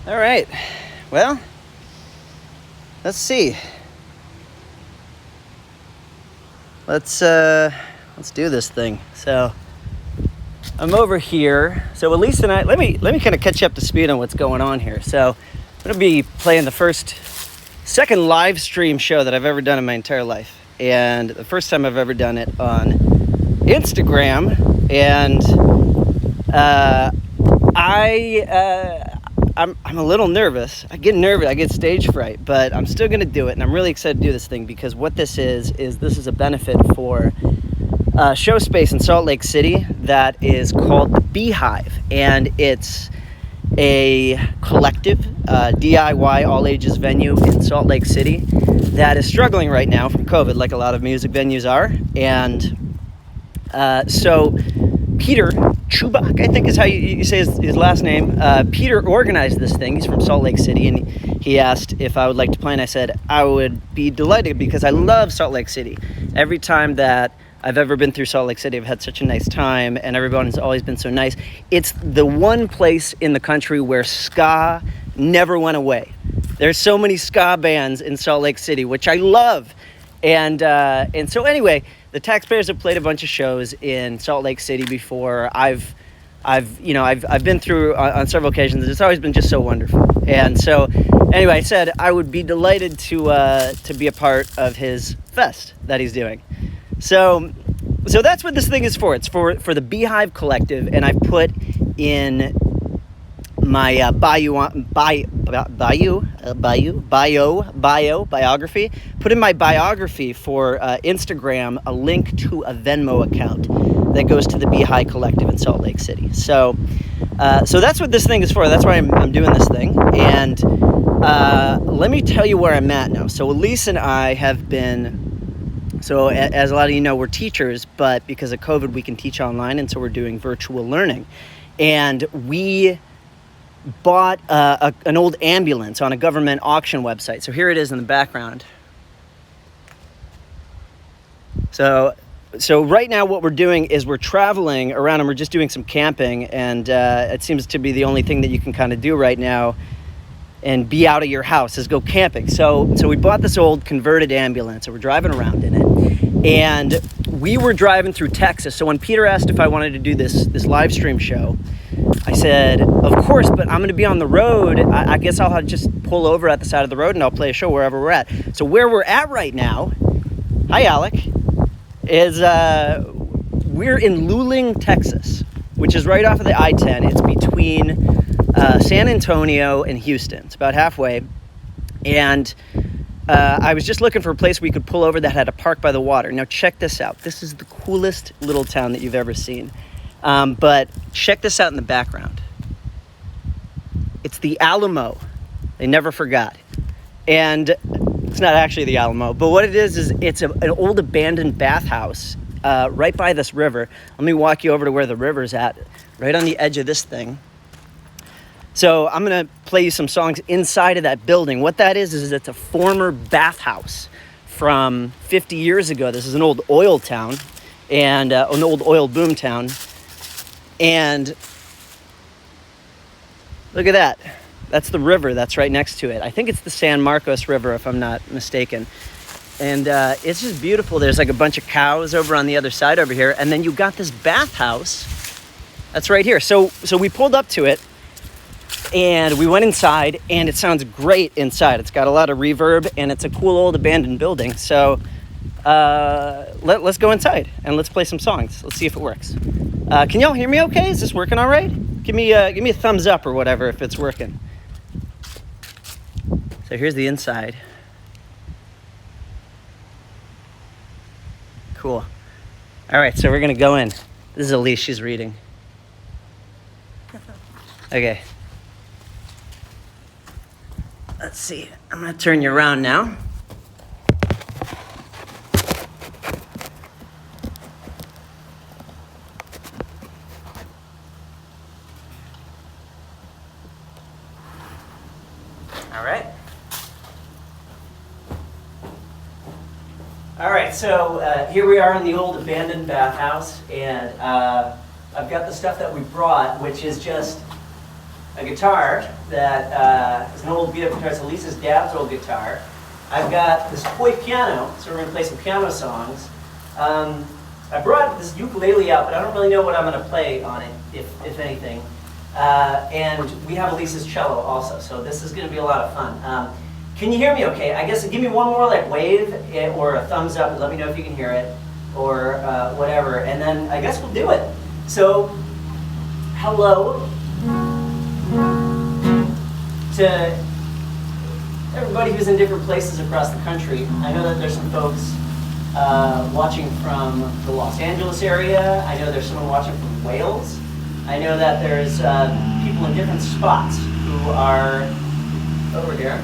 All right. Well, let's see. Let's do this thing. So I'm over here. So Elise and I, let me kind of catch you up to speed on what's going on here. So I'm gonna be playing the second live stream show that I've ever done in my entire life, and the first time I've ever done it on Instagram. And I'm a little nervous. I get stage fright, but I'm still gonna do it, and I'm really excited to do this thing because what this is this is a benefit for show space in Salt Lake City that is called the Beehive, and it's a collective DIY all ages venue in Salt Lake City that is struggling right now from COVID, like a lot of music venues are. And so Peter Chubak, I think is how you say his last name. Peter organized this thing. He's from Salt Lake City, and he asked if I would like to play, and I said I would be delighted because I love Salt Lake City. Every time that I've ever been through Salt Lake City, I've had such a nice time, and everyone has always been so nice. It's the one place in the country where ska never went away. There's so many ska bands in Salt Lake City, which I love. And so anyway, the Taxpayers have played a bunch of shows in Salt Lake City before. I've been through on several occasions. It's always been just so wonderful. And so anyway, I said I would be delighted to be a part of his fest that he's doing. So that's what this thing is for. It's for the Beehive Collective, and I've put in my biography. Put in my biography for Instagram a link to a Venmo account that goes to the Beehive Collective in Salt Lake City. So that's what this thing is for. That's why I'm doing this thing. And let me tell you where I'm at now. So Elise and I have been. So as a lot of you know, we're teachers, but because of COVID, we can teach online, and so we're doing virtual learning. And we bought an old ambulance on a government auction website. So here it is in the background. So right now what we're doing is we're traveling around, and we're just doing some camping, and it seems to be the only thing that you can kind of do right now and be out of your house is go camping. So we bought this old converted ambulance, and we're driving around in it. And we were driving through Texas. So when Peter asked if I wanted to do this live stream show, I said, of course, but I'm going to be on the road. I guess I'll just pull over at the side of the road and I'll play a show wherever we're at. So where we're at right now, hi Alec, is we're in Luling, Texas, which is right off of the I-10. It's between San Antonio and Houston. It's about halfway. And I was just looking for a place we could pull over that had a park by the water. Now check this out. This is the coolest little town that you've ever seen. But check this out in the background. It's the Alamo. They never forgot. And it's not actually the Alamo, but what it is it's an old abandoned bathhouse right by this river. Let me walk you over to where the river's at, right on the edge of this thing. So I'm going to play you some songs inside of that building. What that is it's a former bathhouse from 50 years ago. This is an old oil town, and an old oil boom town. And look at that. That's the river that's right next to it. I think it's the San Marcos River, if I'm not mistaken. And it's just beautiful. There's like a bunch of cows over on the other side over here. And then you got this bathhouse that's right here. So we pulled up to it, and we went inside, and it sounds great inside. It's got a lot of reverb, and it's a cool old abandoned building. So let's go inside, and let's play some songs. Let's see if it works. Can y'all hear me okay? Is this working all right? Give me a thumbs up or whatever if it's working. So here's the inside. Cool. All right, so we're going to go in. This is Elise. She's reading. Okay. Let's see. I'm going to turn you around now. All right, so here we are in the old abandoned bathhouse, and I've got the stuff that we brought, which is just a guitar that is an old beat-up guitar. It's Lisa's dad's old guitar. I've got this toy piano, so we're going to play some piano songs. I brought this ukulele out, but I don't really know what I'm going to play on it, if anything. And we have Lisa's cello also, so this is going to be a lot of fun. Can you hear me okay? I guess give me one more like wave or a thumbs up and let me know if you can hear it, or whatever, and then I guess we'll do it. So, hello to everybody who's in different places across the country. I know that there's some folks watching from the Los Angeles area. I know there's someone watching from Wales. I know that there's people in different spots who are over here.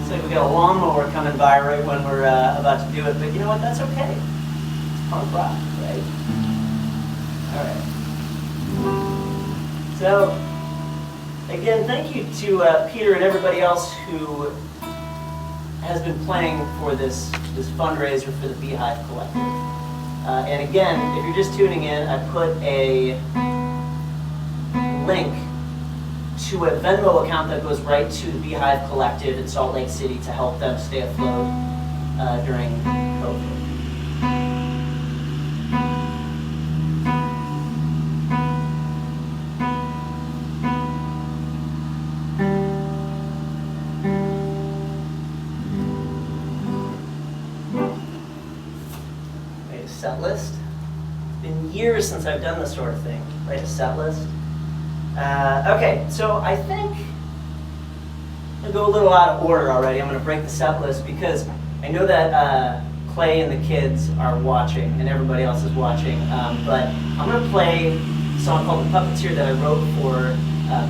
It's like we got a lawnmower coming by right when we're about to do it, but you know what? That's okay. It's punk rock, right? All right. So, again, thank you to Peter and everybody else who has been playing for this fundraiser for the Beehive Collective. And again, if you're just tuning in, I put a link to a Venmo account that goes right to the Beehive Collective in Salt Lake City to help them stay afloat during COVID. Wait, a set list? It's been years since I've done this sort of thing. Write a set list. Okay, so I think I'll go a little out of order already. I'm going to break the set list because I know that Clay and the kids are watching and everybody else is watching. But I'm going to play a song called The Puppeteer that I wrote for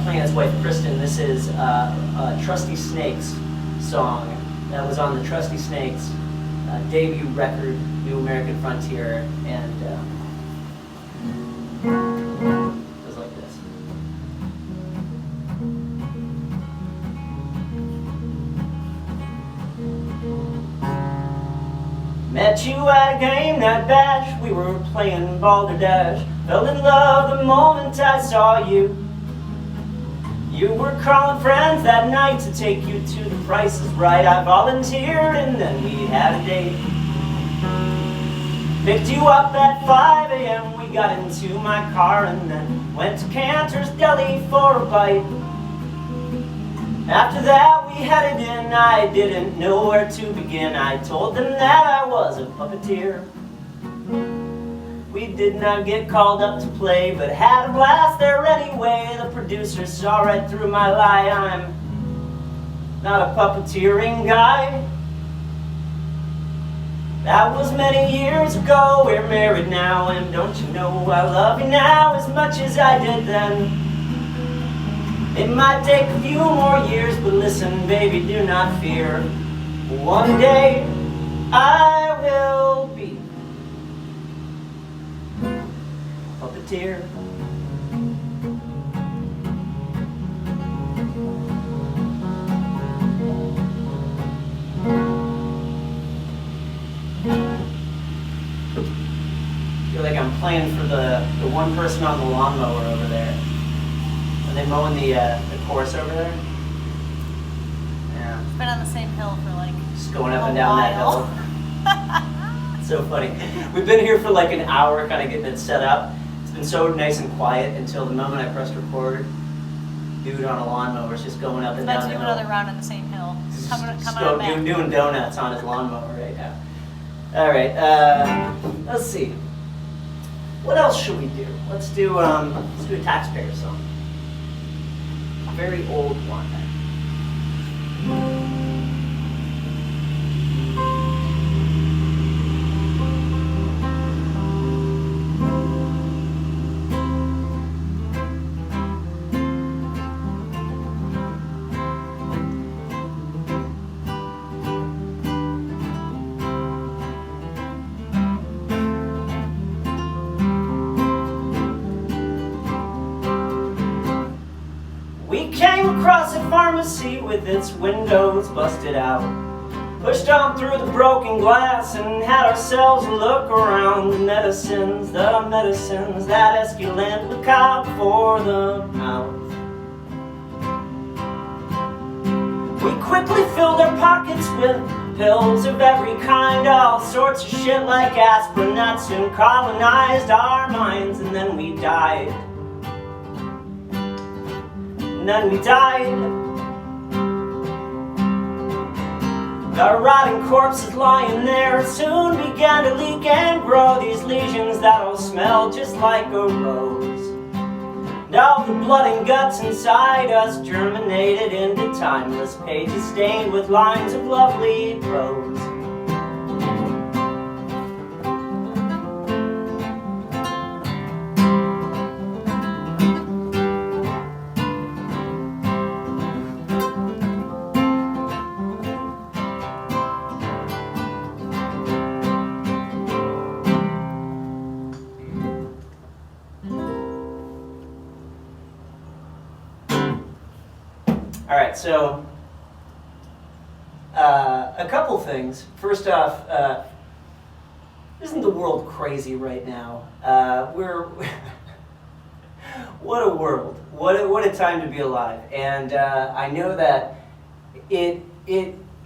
Clay and his wife Kristen. This is a Trusty Snakes song that was on the Trusty Snakes debut record, New American Frontier, and goes like this. Met you at a game that bash, we were playing balderdash. Fell in love the moment I saw you. You were calling friends that night to take you to The Price is Right. I volunteered and then we had a date. Picked you up at 5 a.m. We got into my car and then went to Cantor's Deli for a bite. After that we headed in, I didn't know where to begin. I told them that I was a puppeteer. We did not get called up to play, but had a blast there anyway. The producer saw right through my lie. I'm not a puppeteering guy. That was many years ago, we're married now, and don't you know I love you now as much as I did then. It might take a few more years, but listen, baby, do not fear. One day, I will be a puppeteer. I feel like I'm playing for the one person on the lawnmower over there. Are they mowing the course over there? Yeah. It's been on the same hill for like just going up and down that hill. It's so funny. We've been here for like an hour kind of getting it set up. It's been so nice and quiet until the moment I pressed record. Dude on a lawnmower is just going up and down the hill. Another round on the same hill. Doing donuts on his lawnmower right now. All right, let's see. What else should we do? Let's do a taxpayer song. A very old one. Across a pharmacy with its windows busted out. Pushed on through the broken glass and had ourselves a look around. The medicines that escalate look out for the mouth. We quickly filled our pockets with pills of every kind, all sorts of shit like aspirin that soon colonized our minds. And then we died. And then we died. Our rotting corpses lying there soon began to leak and grow these lesions that'll smell just like a rose. And all the blood and guts inside us germinated into timeless pages stained with lines of lovely prose. All right, so a couple things. First off, isn't the world crazy right now? What a world! What a time to be alive! And I know that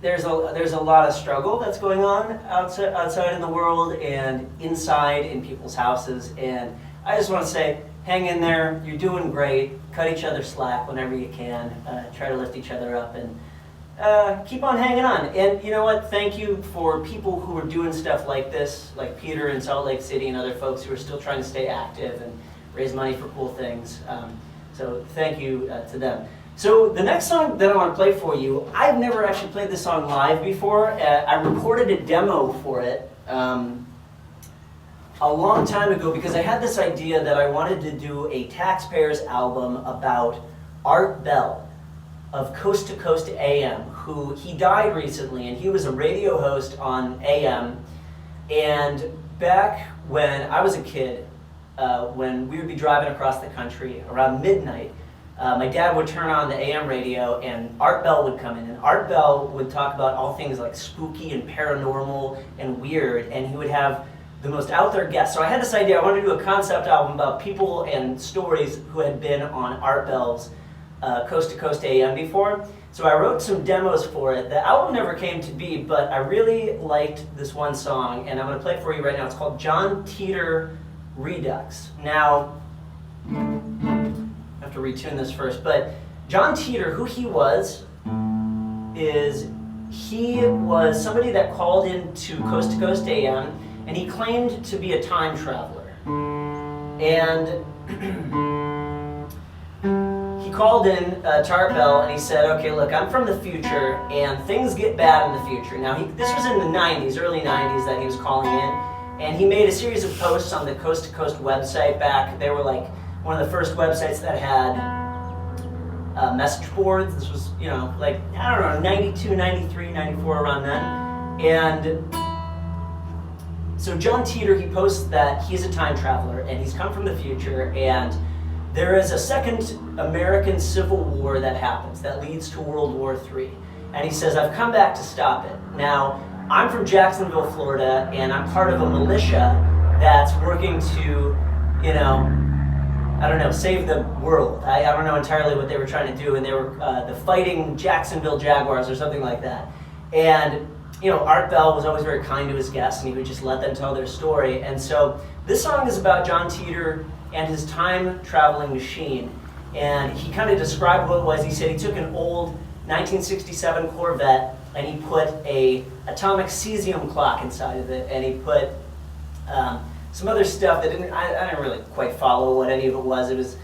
there's a lot of struggle that's going on outside in the world and inside in people's houses. And I just want to say, hang in there. You're doing great. Cut each other slack whenever you can. Try to lift each other up and keep on hanging on. And you know what? Thank you for people who are doing stuff like this, like Peter in Salt Lake City and other folks who are still trying to stay active and raise money for cool things. So thank you to them. So the next song that I want to play for you, I've never actually played this song live before. I recorded a demo for it a long time ago because I had this idea that I wanted to do a Taxpayers album about Art Bell of Coast to Coast AM, who he died recently, and he was a radio host on AM. And back when I was a kid, when we would be driving across the country around midnight, my dad would turn on the AM radio and Art Bell would come in, and Art Bell would talk about all things like spooky and paranormal and weird, and he would have the most out there guests. So I had this idea, I wanted to do a concept album about people and stories who had been on Art Bell's Coast to Coast AM before. So I wrote some demos for it. The album never came to be, but I really liked this one song, and I'm going to play it for you right now. It's called John Teeter Redux. Now, I have to retune this first, but John Teeter, who he was somebody that called into Coast to Coast AM, and he claimed to be a time traveler. And he called in to Art Bell and he said, okay, look, I'm from the future and things get bad in the future. Now, this was in the 90s, early 90s that he was calling in. And he made a series of posts on the Coast to Coast website back. They were like one of the first websites that had message boards. This was, like, I don't know, 92, 93, 94, around then. And so John Teeter, he posts that he's a time traveler and he's come from the future, and there is a second American Civil War that happens that leads to World War III. And he says, I've come back to stop it. Now, I'm from Jacksonville, Florida, and I'm part of a militia that's working to, I don't know, save the world. I don't know entirely what they were trying to do, and they were the Fighting Jacksonville Jaguars or something like that. And Art Bell was always very kind to his guests, and he would just let them tell their story. And so this song is about John Teeter and his time-traveling machine. And he kind of described what it was. He said he took an old 1967 Corvette, and he put a atomic cesium clock inside of it, and he put some other stuff that I didn't really quite follow what any of it was. It was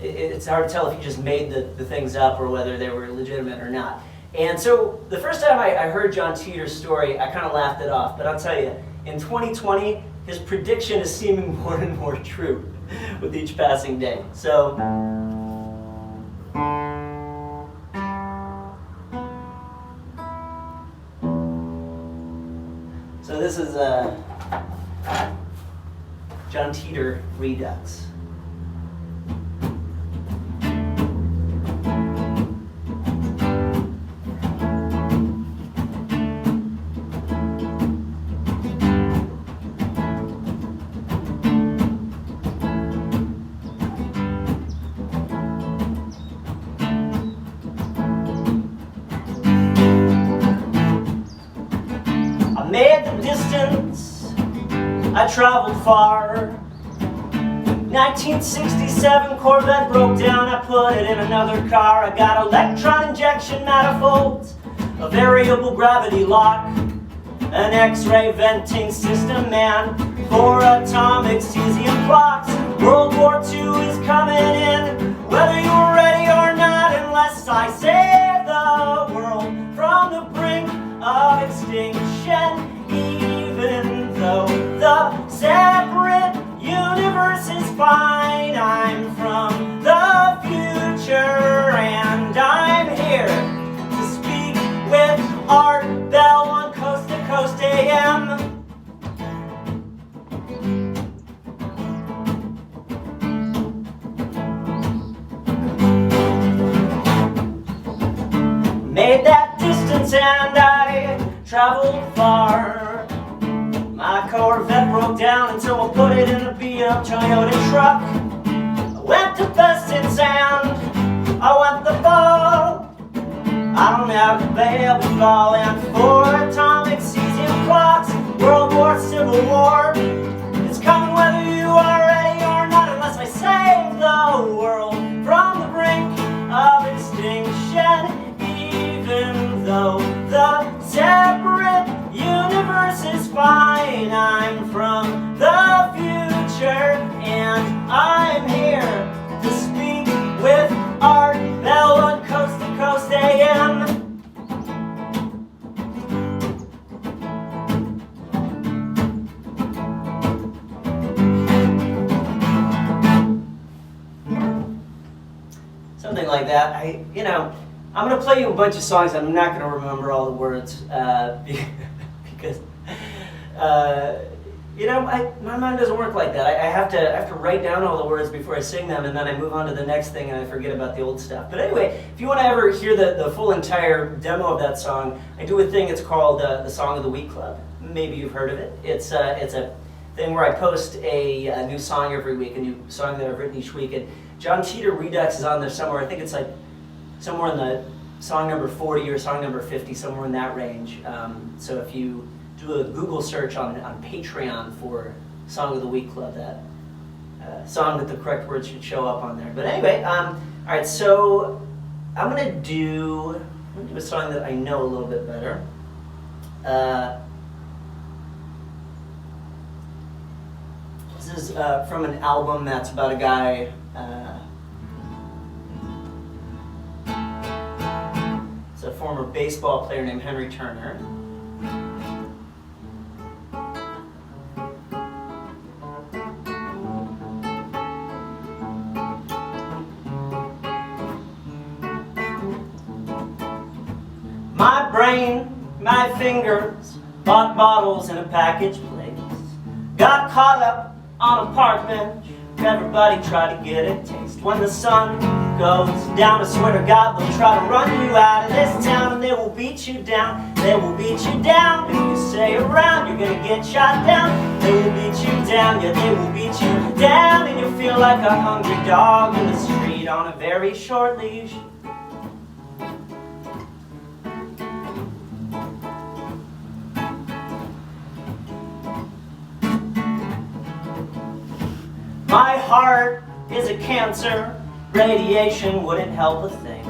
it's hard to tell if he just made the things up or whether they were legitimate or not. And so the first time I heard John Teeter's story, I kind of laughed it off. But I'll tell you, in 2020, his prediction is seeming more and more true with each passing day. So this is John Teeter Redux. I traveled far. 1967 Corvette broke down, I put it in another car. I got electron injection manifolds, a variable gravity lock, an X-ray venting system, man, 4 atomic cesium clocks. World War II is coming in, whether you're ready or not, unless I save the world from the brink of extinction. Even though the separate universe is fine, I'm from the future and I'm here to speak with Art Bell on Coast to Coast AM. Made that distance and I traveled far. My Corvette broke down and so I put it in a beat-up Toyota truck. I went to Best in Sound, I went the ball. I don't have a baby ball and 4 atomic cesium clocks. World War, Civil War, it's coming whether you are ready or not, unless I save the world from the brink of extinction. Even though the separate universe is fine, I'm from the future and I'm here to speak with Art Bell on Coast to Coast AM. Something like that. I'm going to play you a bunch of songs. I'm not going to remember all the words because, my mind doesn't work like that. I have to write down all the words before I sing them, and then I move on to the next thing, and I forget about the old stuff. But anyway, if you want to ever hear the full entire demo of that song, I do a thing. It's called the Song of the Week Club. Maybe you've heard of it. It's a thing where I post a new song every week, a new song that I've written each week. And John Teeter Redux is on there somewhere. I think it's like somewhere in the song number 40 or song number 50, somewhere in that range. So if you do a Google search on Patreon for Song of the Week Club, that song with the correct words should show up on there. But anyway, all right, so I'm gonna do a song that I know a little bit better. This is from an album that's about a guy. It's a former baseball player named Henry Turner. My brain, my fingers, bought bottles in a package place. Got caught up on a park bench. Everybody tried to get a taste. When the sun goes down, I swear to God, they'll try to run you out of this town, and they will beat you down. They will beat you down. If you stay around, you're gonna get shot down. They will beat you down, yeah, they will beat you down, and you'll feel like a hungry dog in the street on a very short leash. My heart is a cancer, radiation wouldn't help a thing.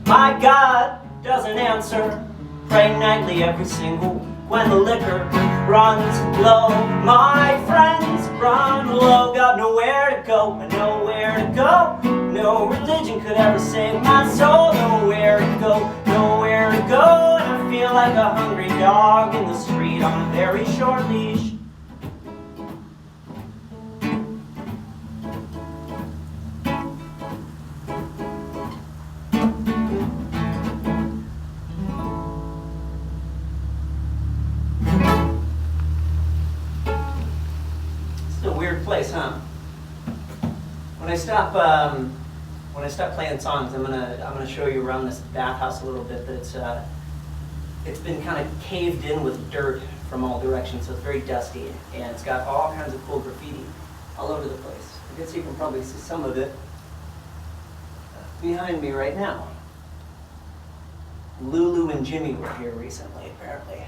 My God doesn't answer, pray nightly every single week. When the liquor runs low, my friends run low. Got nowhere to go, nowhere to go. No religion could ever save my soul. Nowhere to go, nowhere to go. And I feel like a hungry dog in the street on a very short leash. Place, huh? When I stop playing songs, I'm gonna show you around this bathhouse a little bit. That's it's been kind of caved in with dirt from all directions, so it's very dusty, and it's got all kinds of cool graffiti all over the place. I guess you can probably see some of it behind me right now. Lulu and Jimmy were here recently, apparently.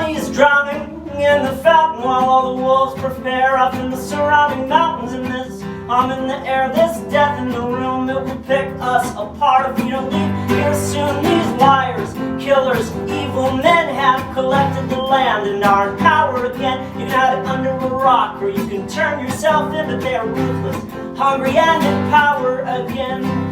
Bonnie's drowning in the fountain while all the wolves prepare up in the surrounding mountains. And this hum in the air, this death in the room, it will pick us apart if we don't leave here soon. These liars, killers, evil men have collected the land and are in power again. You can hide it under a rock, or you can turn yourself in, but they are ruthless, hungry, and in power again.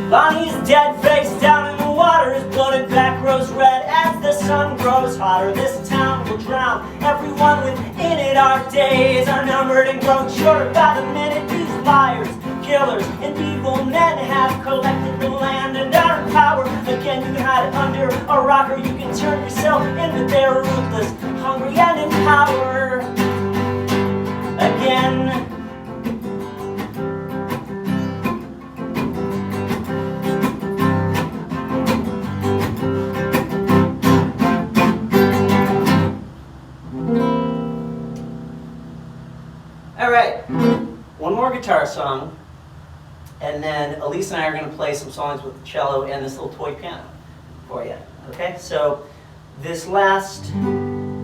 Bonnie's dead face down in the water, his bloated back grows red as the sun grows hotter. This town will drown everyone within it. Our days are numbered and grown shorter by the minute. These liars, killers, and evil men have collected the land and are in power again. You can hide it under a rock, or you can turn yourself in, but they're ruthless, hungry, and in power again. All right, one more guitar song, and then Elise and I are going to play some songs with the cello and this little toy piano for you. Okay, so this last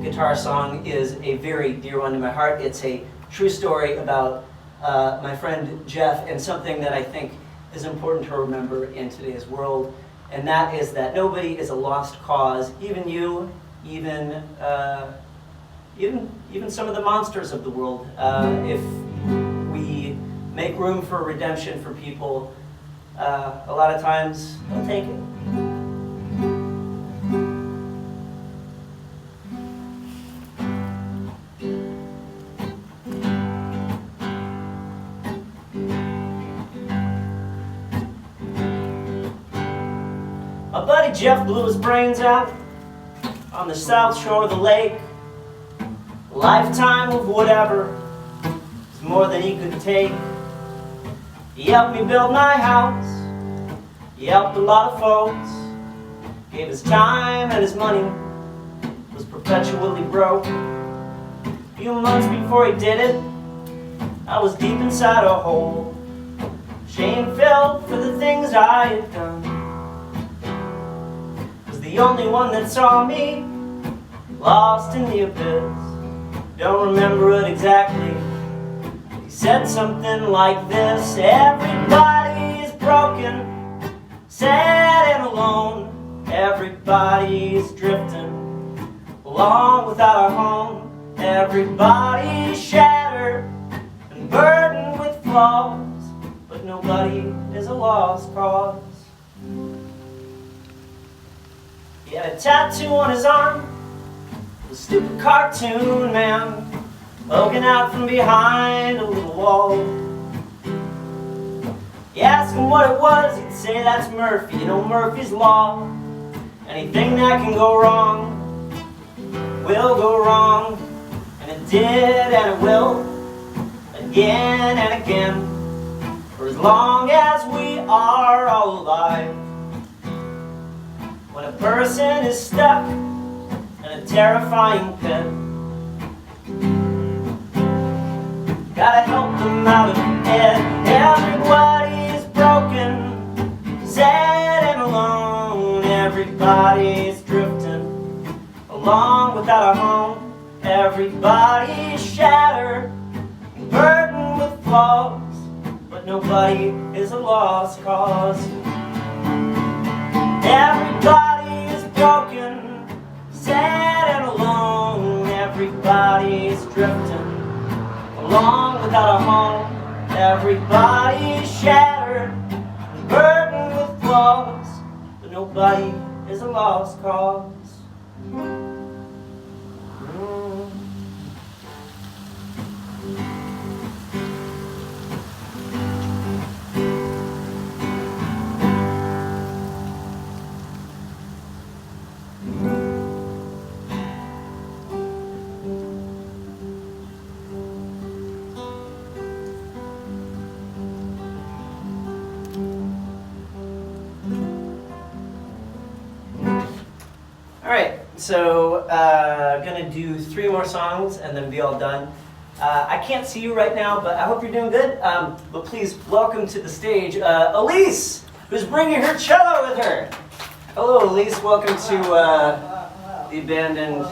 guitar song is a very dear one to my heart. It's a true story about my friend Jeff, and something that I think is important to remember in today's world, and that is that nobody is a lost cause, even you, even some of the monsters of the world. If we make room for redemption for people, a lot of times they'll take it. My buddy Jeff blew his brains out on the south shore of the lake. A lifetime of whatever is more than he could take. He helped me build my house. He helped a lot of folks. Gave his time and his money. Was perpetually broke. A few months before he did it, I was deep inside a hole. Shame filled for the things I had done. Was the only one that saw me lost in the abyss. Don't remember it exactly. He said something like this: everybody is broken, sad and alone. Everybody's drifting along without a home. Everybody's shattered and burdened with flaws, but nobody is a lost cause. He had a tattoo on his arm, a stupid cartoon man poking out from behind a little wall. You ask him what it was, he'd say that's Murphy. You know Murphy's Law. Anything that can go wrong will go wrong. And it did, and it will, again and again, for as long as we are all alive. When a person is stuck in a terrifying pit, gotta help them out of it. Everybody's broken, sad and alone. Everybody's drifting along without a home. Everybody's shattered and burdened with flaws, but nobody is a lost cause. Everybody is broken, sad and alone. Everybody's drifting along without a home. Everybody's shattered and burdened with flaws, but nobody is a lost cause. Alright, so gonna do 3 more songs and then be all done. I can't see you right now, but I hope you're doing good. But please welcome to the stage Elise, who's bringing her cello with her. Hello, Elise. Welcome to the abandoned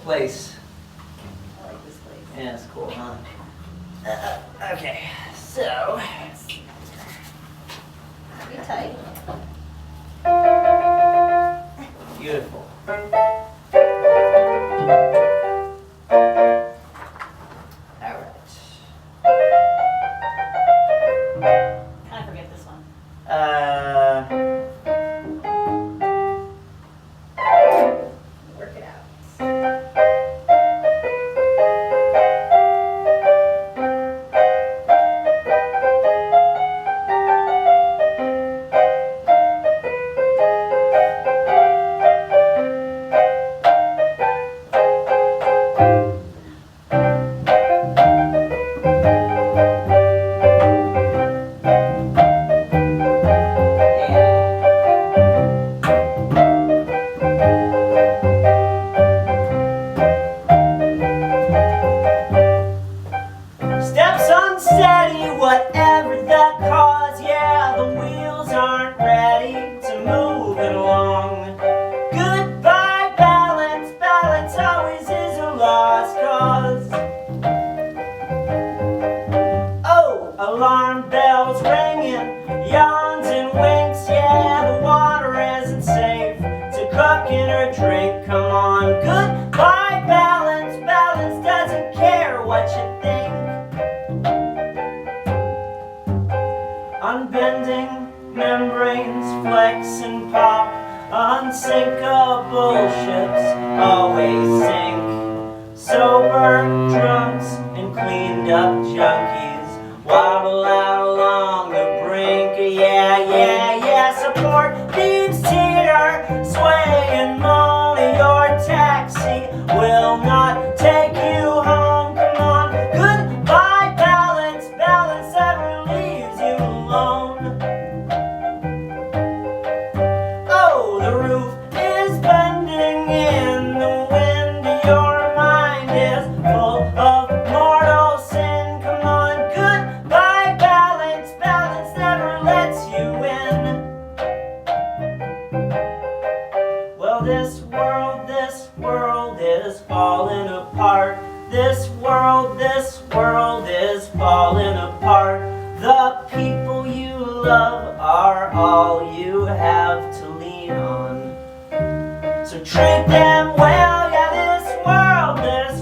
place. I like this place. Yeah, it's cool, huh? Okay, so. Be tight. Beautiful. Kind of forget this one. Work it out. Steps unsteady, whatever the cause, yeah, the wheels aren't ready to move it along. Goodbye balance, balance always is a lost cause. Oh, alarm bells ringing, yawns and winks, yeah, the water isn't safe to cook in or drink, come on. Goodbye balance, balance doesn't care what you think. Unbending membranes flex and pop, unsinkable ships always sink. Sober drunks and cleaned up junkies waddle out along the brink. Yeah, yeah, yeah, support needs teeter, sway and moan. Your taxi will not take you home. Come on, goodbye balance, balance ever leaves you alone. Oh, the roof is bending in the wind. Your mind is full of mortal sin. Come on, goodbye balance, balance never lets you in. Well, this world is falling apart. This world is falling apart. The people you love are all you have to lean on. So treat them well, yeah, this world is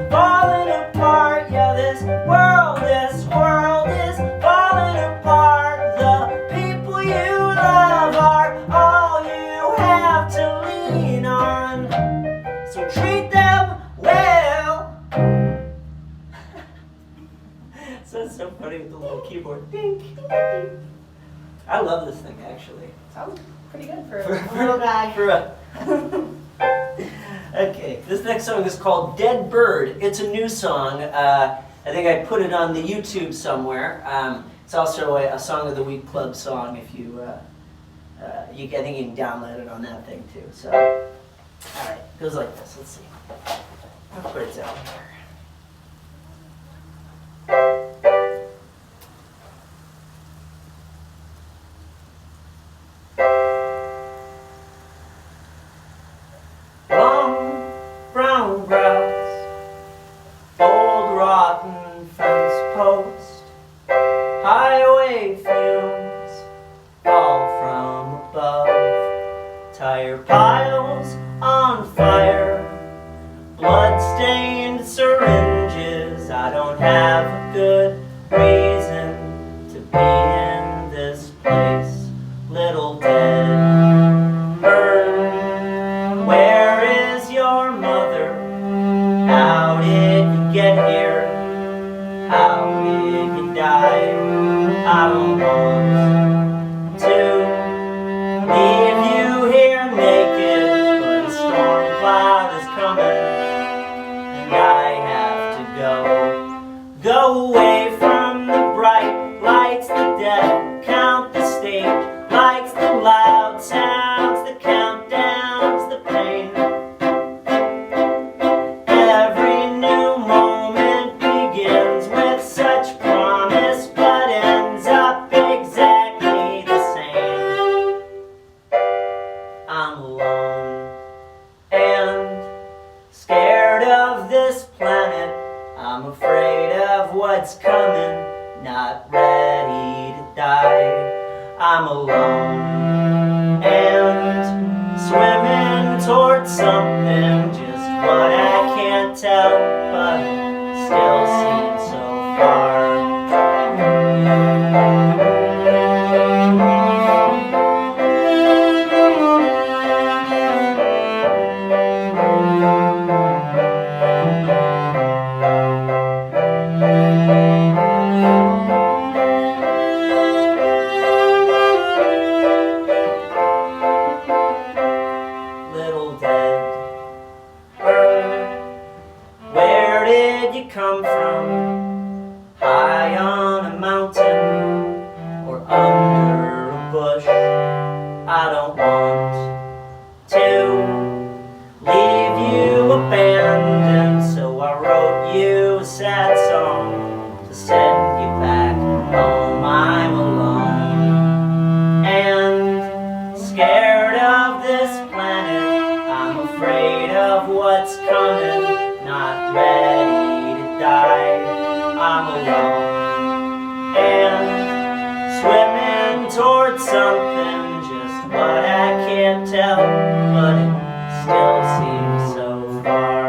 falling apart. Yeah, this world is falling apart. The people you love are all you have to lean on. So treat them well. So it's so funny with the little keyboard. Ding, ding, ding. I love this thing actually. Sounds pretty good for a little guy. Okay, this next song is called Dead Bird. It's a new song. I think I put it on the YouTube somewhere. It's also a Song of the Week Club song. If you, I think you can download it on that thing too. So, all right, it goes like this. Let's see. I'll put it down here. Brown grass, old rotten fence post, highway fumes fall from above, tire piles on fire, blood-stained syringes. I don't have a good reason to be in this place. Little dead bird, where is your mother? How did you get here? How did you die? I don't want to leave you here naked, but a storm cloud is coming, and I have to go away from the bright lights, the dead count the stage lights, the loud sounds, the countdowns, the pain. Every new moment what's coming, not ready to die. I'm alone and swimming towards something, just what I can't tell, but still seems so far. Little dead bird, where did you come from? High on a mountain or under a bush? I don't want to leave you abandoned, so I wrote you a sad song to send you back home. I'm alone and scared of this planet. I'm afraid of what's coming, not ready to die. I'm alone and swimming towards something, just what I can't tell, but it still seems so far.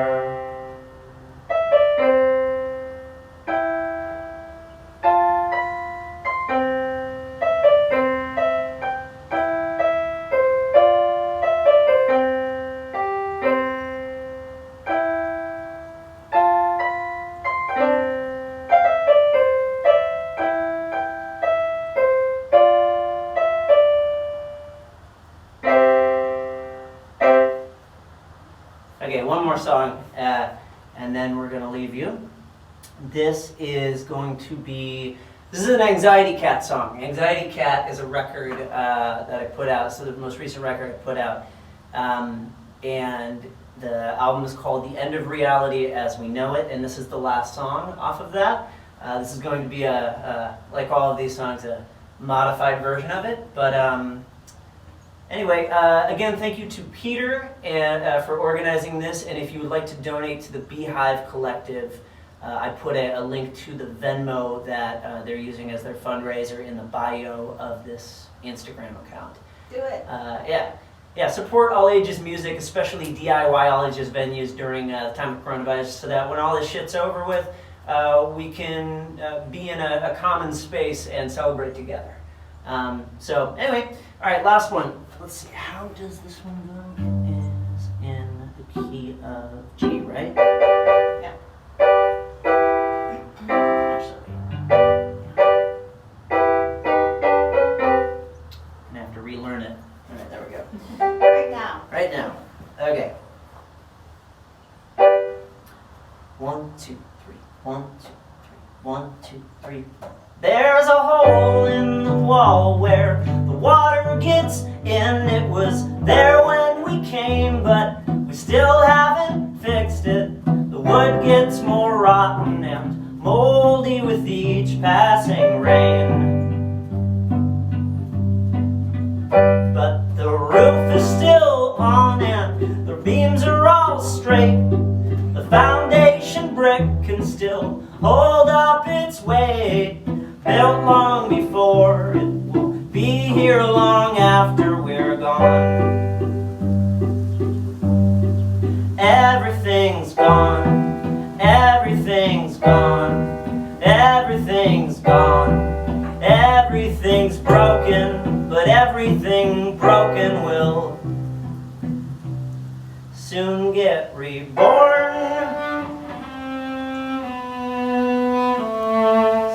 Okay, one more song, and then we're going to leave you. This is an Anxiety Cat song. Anxiety Cat is a record that I put out, so the most recent record I put out. And the album is called The End of Reality as We Know It, and this is the last song off of that. This is going to be, like all of these songs, a modified version of it, but anyway, again, thank you to Peter for organizing this, and if you would like to donate to the Beehive Collective, I put a link to the Venmo that they're using as their fundraiser in the bio of this Instagram account. Do it. Yeah, support all ages music, especially DIY all ages venues during the time of coronavirus, so that when all this shit's over with, we can be in a common space and celebrate together. So anyway, all right, last one. Let's see, how does this one go? It is in the key of G, right? Yeah. Actually, yeah. Gonna have to relearn it. All right, there we go. Right now. Right now. Okay. 1, 2, 3. 1, 2, 3. 1, 2, 3. There's a hole in the wall where the water gets in. It was there when we came, but we still haven't fixed it. The wood gets more rotten and moldy with each passing rain. But the roof is still on and the beams are all straight. The foundation brick can still hold up its weight. Built long before, it will be here long after we're gone. Everything's gone, everything's gone, everything's gone. Everything's broken, but everything broken will soon get reborn.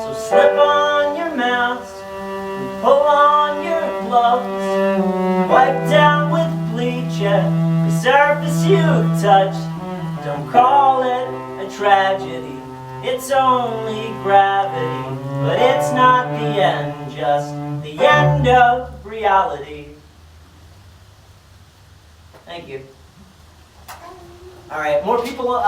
So slip on your mask and pull on your gloves. Wipe down with bleach every surface you touch. Don't call it a tragedy, it's only gravity. But it's not the end, just the end of reality. Thank you. All right, more people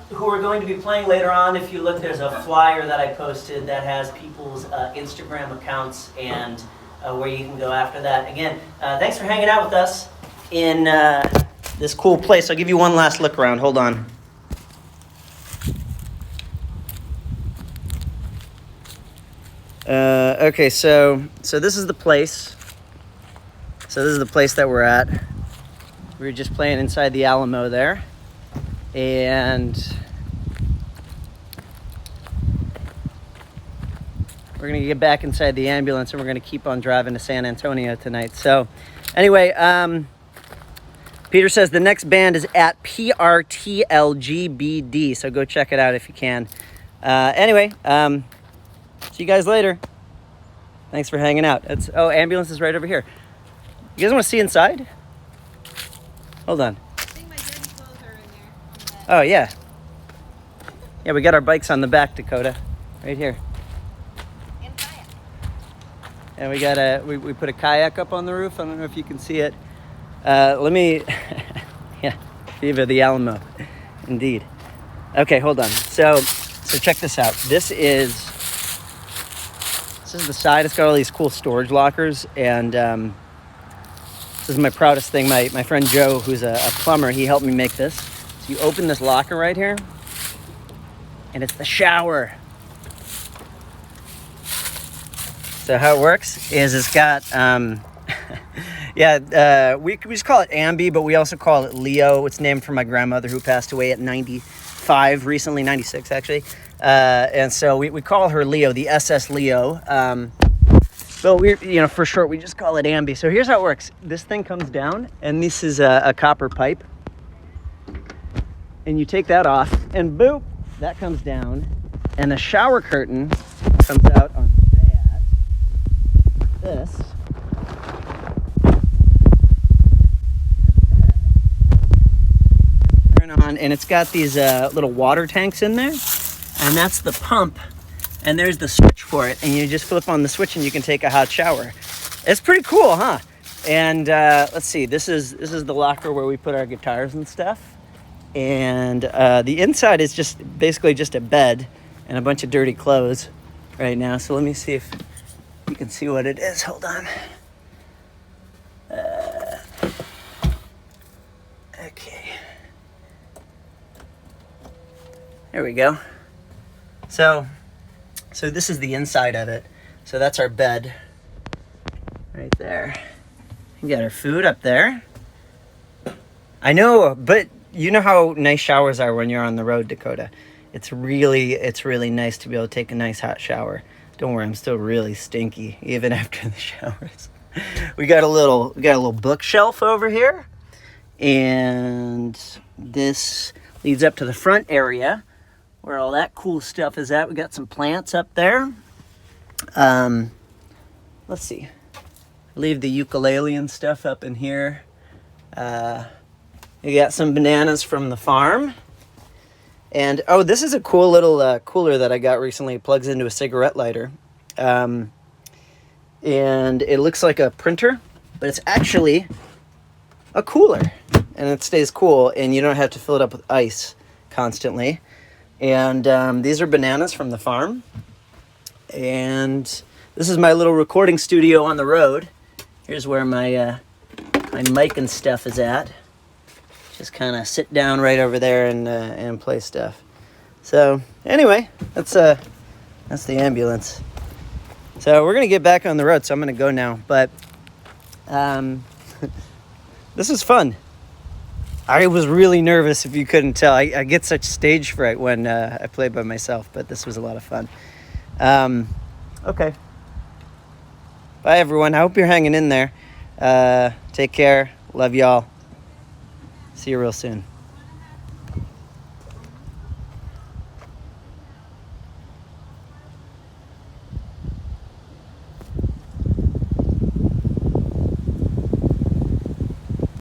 who are going to be playing later on. If you look, there's a flyer that I posted that has people's Instagram accounts and where you can go after that. Again, thanks for hanging out with us in this cool place. I'll give you one last look around. Hold on. Okay, so this is the place. So this is the place that we're at. We were just playing inside the Alamo there, and we're gonna get back inside the ambulance, and we're gonna keep on driving to San Antonio tonight. So, anyway, Peter says the next band is at PRTLGBD, so go check it out if you can. Anyway, see you guys later. Thanks for hanging out. Ambulance is right over here. You guys want to see inside? Hold on. I think my dirty clothes are in there. Oh, yeah. Yeah, we got our bikes on the back, Dakota. Right here. And kayak. And we got we put a kayak up on the roof. I don't know if you can see it. Let me, yeah, Viva the Alamo, indeed. Okay, hold on. So check this out. This is the side. It's got all these cool storage lockers, and this is my proudest thing. My friend Joe, who's a plumber, he helped me make this. So you open this locker right here, and it's the shower. So how it works is it's got, we just call it Ambi, but we also call it Leo. It's named for my grandmother who passed away at 95 recently, 96 actually. And so we call her Leo, the SS Leo. But for short, we just call it Ambi. So here's how it works. This thing comes down, and this is a copper pipe. And you take that off, and boop, that comes down. And the shower curtain comes out on that, this. Turn on, and it's got these little water tanks in there. And that's the pump. And there's the switch for it, and you just flip on the switch and you can take a hot shower. It's pretty cool, huh? And let's see, this is the locker where we put our guitars and stuff. And the inside is basically just a bed and a bunch of dirty clothes right now. So let me see if you can see what it is. Hold on. Okay. There we go. So this is the inside of it. So that's our bed right there. We got our food up there. I know, but you know how nice showers are when you're on the road, Dakota. It's really nice to be able to take a nice hot shower. Don't worry, I'm still really stinky even after the showers. We got a little bookshelf over here, and this leads up to the front area where all that cool stuff is at. We got some plants up there. Let's see. Leave the ukulele and stuff up in here. You got some bananas from the farm. And, this is a cool little cooler that I got recently. It plugs into a cigarette lighter. And it looks like a printer, but it's actually a cooler. And it stays cool, and you don't have to fill it up with ice constantly. And these are bananas from the farm. And this is my little recording studio on the road. Here's where my mic and stuff is at. Just kind of sit down right over there and play stuff. So anyway, that's the ambulance. So we're gonna get back on the road. So I'm gonna go now. But this is fun. I was really nervous, if you couldn't tell. I get such stage fright when I play by myself, but this was a lot of fun. Okay. Bye, everyone. I hope you're hanging in there. Take care. Love y'all. See you real soon.